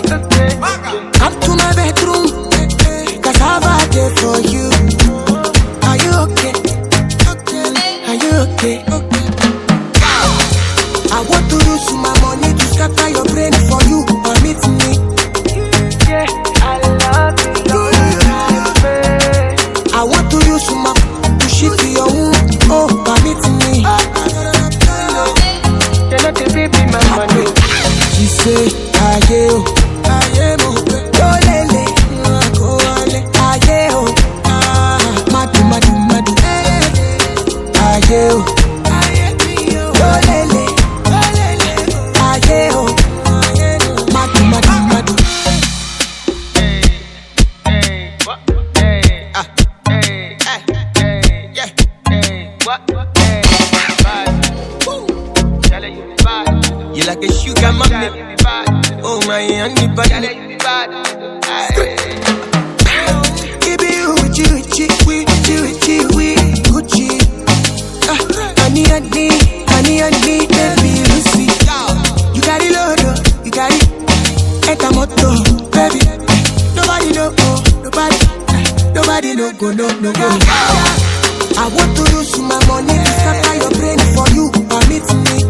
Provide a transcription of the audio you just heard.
Come to my bedroom, cause I've had it for you. Are you okay? Are you okay? I want to use my money to scatter your brain for you. Permit me. Yeah, I love you. I want to use my to shit to your womb. Oh, permit me. You're not a baby, my money. She say, aye, mo, go lele, go ale, aye, oh, madu, aye, oh, go lele, aye, oh, madu. Hey, what? Hey, yeah, hey, what? Hey, bad. Tell you bad. You like a sugar mommy. Oh my honey bunny, give you Gucci, honey, baby, Lucy. You got it low, you got it. Etamoto, baby. Nobody know, nobody know, go. I want to use my money to scatter your brain for you. Permit me.